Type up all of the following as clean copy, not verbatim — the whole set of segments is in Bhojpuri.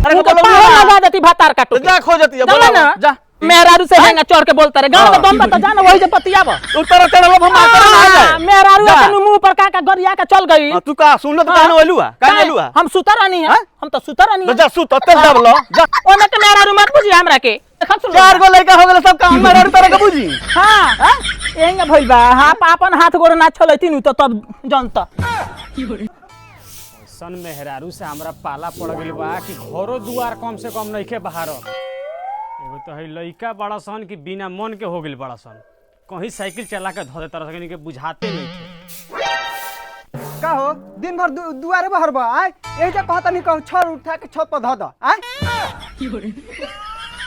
अरे लगा देती भातार काटो जा खो जाती है बोला ना जा मेहरारू से हैंगा चढ़ के बोलता रे गांव में दम बता जाना वही जे पतियाब उतर चढ़ल हम मार मेहरारू अपन मुंह पर का गरिया का चल गई तू का सुन लो तो कहन ओलुआ कहन ओलुआ हम सुतर रहनी है हम तो सुतर रहनी है जा सुत तेल दब लो जा ओने के मेहरारू मत बुझी हमरा के चार गो लड़का हो गेल सब काम मेहरारू तरह के बुझी हां एंगा भइल बा अपन हाथ गोड़ ना चलैती नु तो तब जानता सन मेहरारू से हमरा पाला पड़ गइल बा कि घरो दुआर कम से कम नइखे बाहर एगो तो है लइका बड़ा सन कि बिना मन के हो गइल बड़ा सन कहीं साइकिल चला के धो देता रह के बुझाते नहीं का हो दिन भर दुआरे बाहर बा आय एही जे कहता नहीं कहू छड़ उठा के छत पर ध द आय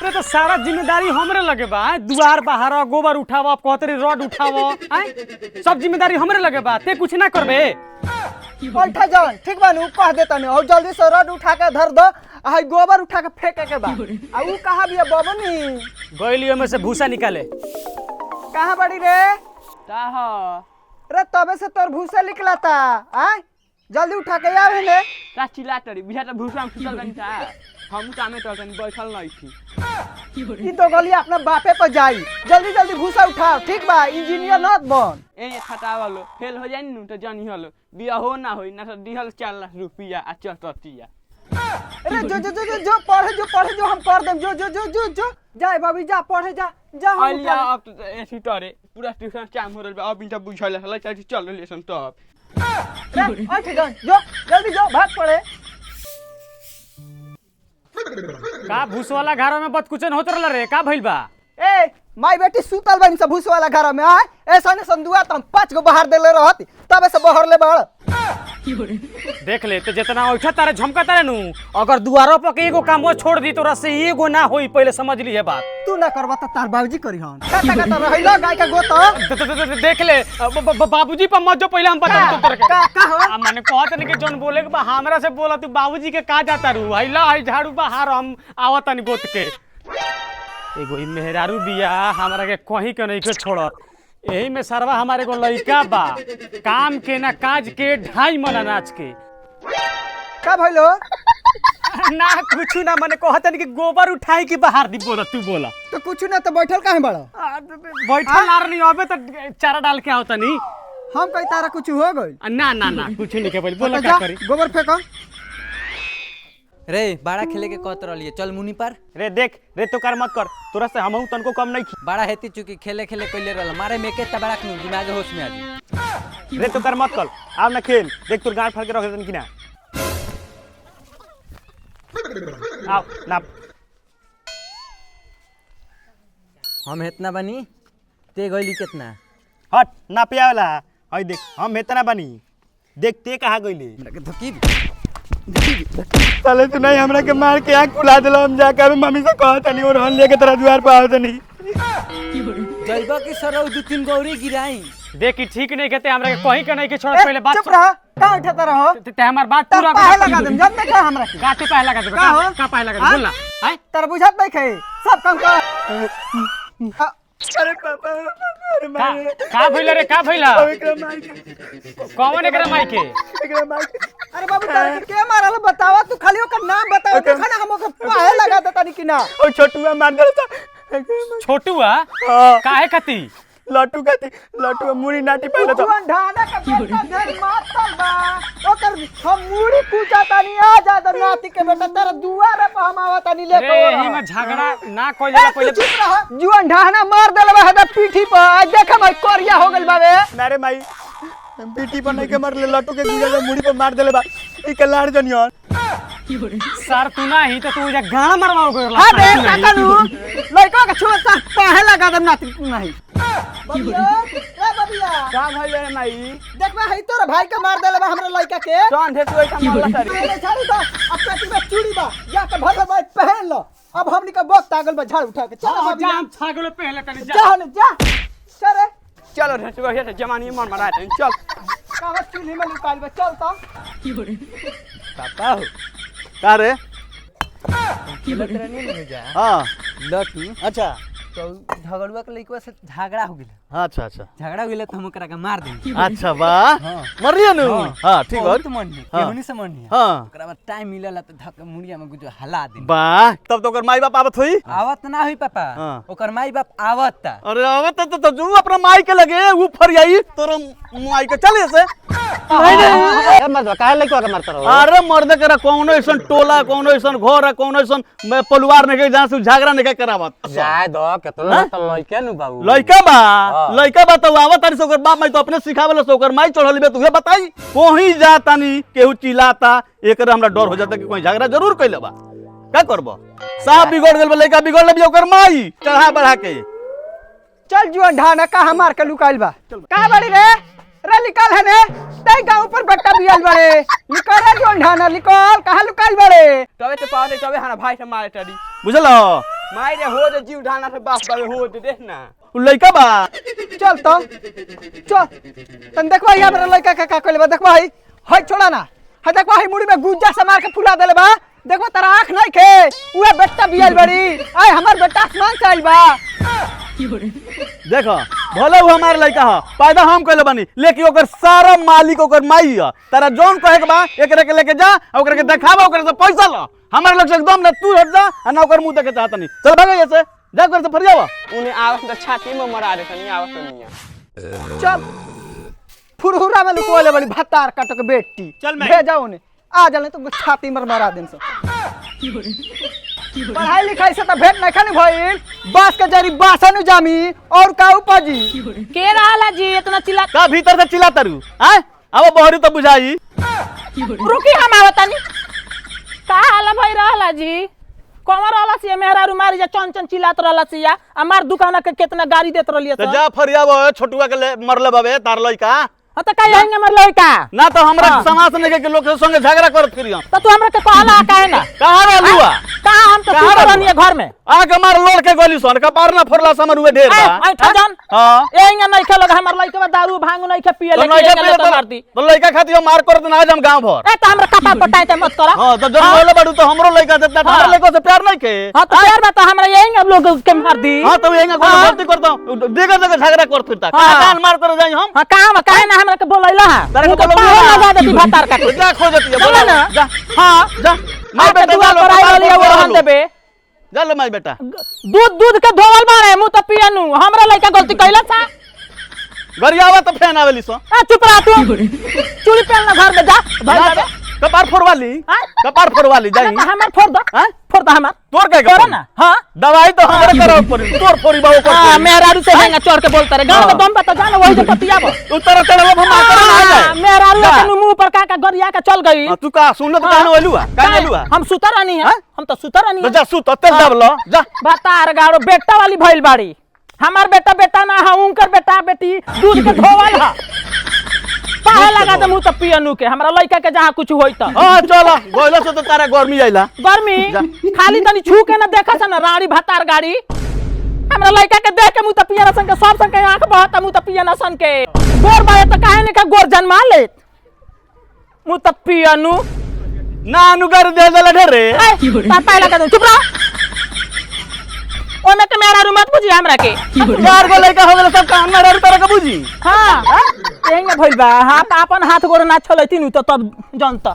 अरे तो सारा जिम्मेदारी हमरे लगे बा दुआर बाहर गोबर उठावा कहतरी रड उठावा आय सब जिम्मेदारी हमरे लगे बा ते कुछ ना करबे बैठा जान ठीक बा नु कह देता नहीं और जल्दी से रड उठा के धर दो आ गोबर उठा के फेंके के बा आ ऊ कहां बिया बबनी गइलियो में से भूसा निकाले कहां बड़ी रे का हो रे तबे से तोर भूसा निकलाता आय जल्दी उठा के आवे ने का चिल्लातरी बुझा त भूसा में सुतल गनी था हम कामे तो तनी बैठल नहीं थी ई तो गली अपना बापे पर जाई जल्दी जल्दी भूसा उठाओ ठीक बा इंजीनियर नत बन ए खटावलो फेल हो जाई नु तो जानी हलो बिया हो ना होई ना तो दिहल 4 लाख रुपया आ चटटिया अरे जो पढ़े जो हम कर देम जो जाए बाबी जा पढ़े जा जा हम अलिया अब तो ऐसी तरे पूरा ट्यूशन टाइम हो रहल बा अब इनका बुझाइल हला चल लेसन तब अच्छा जो जल्दी जो भाग पड़े का भूस वाला घर में बदकुचन होत रहल रे का भइल बा ए माई बेटी सुतल बन सब भूस वाला घर में आए ऐसा ने संदुआ त हम 5 गो बाहर देले रहत तबे से बाहर ले बाड़ देख ले तो जितना उठा तारे झमका तारे नु अगर दुआरों पर के एगो काम छोड़ दी तोरा से एगो ना होई पहले समझ ली है बात तू ना करबा त तार बाबूजी करी हन काटा रहिलो गाय का गोत देख ले बाबूजी पर मत जो पहले हम बता तो तोरे का हो माने कहत नहीं कि जोन बोले के बा हमरा से बोला तू बाबूजी के का जाता रू हइला हई झाड़ू बाहर हम आवत नहीं बोत के एगो ई मेहरारू बिया हमरा के कहीं के नहीं के छोड़त यही में सरवा हमारे को लइका बा काम के ना काज के 2.5 मन अनाज के का भइलो ना कुछ ना माने कहत नहीं कि गोबर उठाई के बाहर दी बोला तू बोला तो कुछ ना तो बैठल काहे बड़ा बैठल नार नहीं अबे तो चारा डाल के आवत नहीं हम कई तारा कुछ हो गइल ना ना ना कुछ नहीं के बोला क्या करी गोबर फेंको रे बाड़ा खेले के कहत रहलिए चल मुनी पर रे देख रे तो कर मत कर तोरा से हमहू तनको कम नहीं बाड़ा हेती चुकी खेले खेले कइले रहल मारे में के तबड़ा के दिमाग होश में आ जी रे तो कर मत कर आव ना खेल देख तोर गांठ फाड़ के रख देन कि ना आओ ना हम इतना बनी ते गइली कितना हट ना पिया वाला हई देख हम इतना बनी देखते कहां गइले हमरा के धकी साले तू नहीं हमरा के मार के आंख खुला देलो हम जाकर मम्मी से कहत नहीं और हन लेके तेरा द्वार पे आवत नहीं जइबा की सरौ 2-3 गौरी गिराई देख कि ठीक नहीं कहते हमरा के कहीं के नहीं के छोड़ पहले बात चुप रह का उठता रहो ते हमर बात पूरा पाहे लगा देम जब तक हमरा के गाते पाए लगा दे का पाए लगा दे बोल ना हैं तार बुझात नहीं खे सब काम कर अरे पापा अरे मारे का भइला रे का भइला एकरा माई के कौन एकरा माई के एकरा माई के अरे बाबू तार के मारल बतावा तू खाली ओकर नाम बताओ देखा ना हम ओकर पाहे लगा देता नहीं कि ना ओ छोटुआ मार देलता छोटुआ काहे कती लट्टू कहती लट्टू मुड़ी नाटी पहले तो जुआन ढाना का बेटा घर मातल बा ओकर हम मुड़ी पूछा तानी आ जा द नाती के बेटा तेरा दुआरे पे हम आवत तानी लेके अरे एही में झगड़ा ना कोई जरा पहले चुप रह जुआन ढाना मार देले बा हदा पीठी पर आज देख भाई कोरिया हो गेल बाबे नारे माई पीठी पर नहीं के मार ले लट्टू के गुजर मुड़ी पर मार देले बा ई के लाड़ जनियन सर तू ना ही तो तू जा गाना मरवाओ गयो हां दे काका नु लड़का के छोड़ ता पाहे लगा दम नाती नहीं बबिया ए बबिया का भइल रे माई देखबा हई तोर भाई के मार देले बा हमरा लड़का के कौन थे तू ऐसा मारला सारी पहले झाड़ू बा अब पेटी में चूड़ी बा जा के भर भाई पहन लो अब हमनी का वक्त आ गेल बा झाड़ उठा के चल हां बबिया जा हम छागलो पहले तनी जा जा न जा चल चलो रे तू ये जमानी मन मरा है चल कागज चूल्ही में निकाल बा चल तो पापा हो का रे लटरनी में जा हां लटू अच्छा तो झगड़ुआ के लइकवा से झगड़ा हो गेल। अच्छा अच्छा झगड़ा हो गेल त हम ओकरा के मार देनी। अच्छा बा मर रियो नु हां ठीक बहुत है मन है केहुनी से मन है। हां ओकरा बाद टाइम मिलला त धक मुड़िया में गुजो हला दे। बा तब तो ओकर माई बाप आवत होई। आवत ना हुई पापा हाँ। ओकर माई बाप आवत ता। अरे आवत तो जू अपना माई के लगे वो फरियाई तोर माई के चले से नहीं नहीं मत काहे लइकवा के मारता रहो। अरे मर्द करा कौनो ऐसन टोला कौनो ऐसन घर है कौनो ऐसन मैं परिवार नहीं के जहां से झगड़ा नहीं के करावत जाय दो केतना त लइके नु बाबू। लइका बा तो आवत तारी से ओकर बाप माई तो अपने सिखावल से ओकर माई चढ़ल बे तुहे बताई कोही जातानी केहू चिल्लाता एकरे हमरा डर हो जाता कि कोई झगड़ा जरूर कइले बा का करबो साहब बिगड़ गेल बा लइका बिगड़ ले ओकर माई चढ़ा बढ़ा के चल जुआन ढाना कहाँ मार के लुकाइल बा कहाँ बड़ी रे निकाल है ने तई गांव पर बट्टा बियाल बड़े निकाल रे जुआन ढाना निकाल कहाँ लुकाइल बड़े तबे तो पावे तबे हना भाई से मारे तड़ी बुझलो माई रे हो दे जीव ढाना से बाप बाबे हो दे देख ना उ लइका बा चल तो चल तन देखवा यहाँ मेरा लड़का का कइले बा देखवा हई छोड़ा ना हई देखवा हई मुड़ी में गुज्जा से मार के फुला देले बा देखो तारा आँख नहीं खे उहे बेटा बियाल बड़ी आय हमार बेटा आसमान से आइल बा देखो भले वो हमार लइका ह पैदा हम कइले बानी लेकिन ओकर सारा मालिक ओकर माई ह तारा जोन कहे के बा एकरे के लेके जा ओकरे के देखावा ओकरे से पैसा ल हमारे लोग से एकदम ना तू हट जा आ ना ओकर मुंह देखे चाहता नहीं चल भाग ऐसे जा कर से फरियावा उन्हें आवत तो छाती में मरा दे तनी आवत नहीं चल फुरहुरा में लुकोले बड़ी भतार काट के बेटी चल मैं भेजा उन्हें आ जाले तुमको छाती में मारा देन से पढ़ाई लिखाई से तो भेंट नहीं खानी भइल बास के जरी बासन जामी और का उपजी के रहला जी इतना चिल्ला का भीतर से चिल्लाता रू हैं अब बहरी तो बुझाई रुकी हम आवतनी का हाल भई रहला जी कमर रहला से मेहरा रुमारी जा चन चन चिल्लात रहला से या हमार दुकान के कितना गाड़ी देत रहलिए तो जा फरियावा छोटुआ के मरले बाबे तार लइका ह त काहे हंगे मर लइका ना तो हमरा समाज ने के लोग के संगे झगड़ा करत फिरियो त तू हमरा के कहला काहे ना कहां रहलुआ कहां हम तो कहाँ सुत रहलुआ? रहनी घर में आ के मार लोड़ के गोली सन का पार ना फोरला समर हुए ढेर बा आई ठजन हां एंगे नहीं खेलो हमर लइका दारू भांग नहीं खे पिए तो लेके लइका एंगे तो मार दी तो लइका खातिर हम मार करत ना आज हम गांव भर ए त हमरा कपाल पटाई त मत कर हां तो जब बोले बड़ू तो हमरो लइका देता तार लइका से प्यार नहीं के हां तो यार बता हमरा एंगे लोग के मार दी हां तो यही कोनो गलती करता देगा देगा झगड़ा करत फिरता कान मार कर जाई हम हां काम काहे ना हमरा के बोलैला तारे को तो बोलौला पागल लगा देती भतार का जा खोजती है चलो ना जा हां जा मार बेटा दुआ पर आई वाली वो रहन देबे जा ले माई बेटा दूध के धोवल बारे मुंह तो पियनु हमरा लइका गलती कइला था गरियावा तो फैन आवेली सो आ चुप रह तू चूड़ी पहन ना घर में जा भाई कपार फोड़वाली हाँ? कपार फोड़वाली जाई हमर फोड़ दो हां फोड़ दो हमर तोर के करो ना हां दवाई तो हमरे कराव पड़ी तोर फोड़ी बाबू को हां मेहरारू से हेंगा चढ़ के बोलता रे गांव में दम बता जाना वही से पतियाब उतर चढ़ वो हम कर ना जाए मेहरारू के मुंह पर का गरिया के चल गई तू का सुन ले तो कहनो एलुआ का एलुआ हम सुतर रहनी है हम तो सुतर रहनी है जा सु तो तेल दब लो जा भतार गाड़ो बेटा वाली भइल बाड़ी हमार बेटा बेटा ना है उनकर बेटा बेटी दूध के धोवल है पाहे लगा दे मुंह तो पियनु के हमरा लइका के जहां कुछ होई त हां चलो गोइला से तो तारा गर्मी आइला गर्मी खाली तनी छू के ना देखा छ ना रानी भतार गाड़ी हमरा लइका के देख के मुंह तो पियना सन के सब सन के आंख बहत मुंह तो पियना सन के गोर बाए त काहे ने का गोर जन्मा ले मुंह तो पियनु ना अनुगर दे देला ढेरे पापा लगा दे चुप रह ओमे के मेरा रूम मत बुझी हमरा के चार गो लइका हो गेल सब काम में तरह का बुझी हां एंगे भइल बा हां अपन हाथ गोड़ ना छलैती नु त तब जनता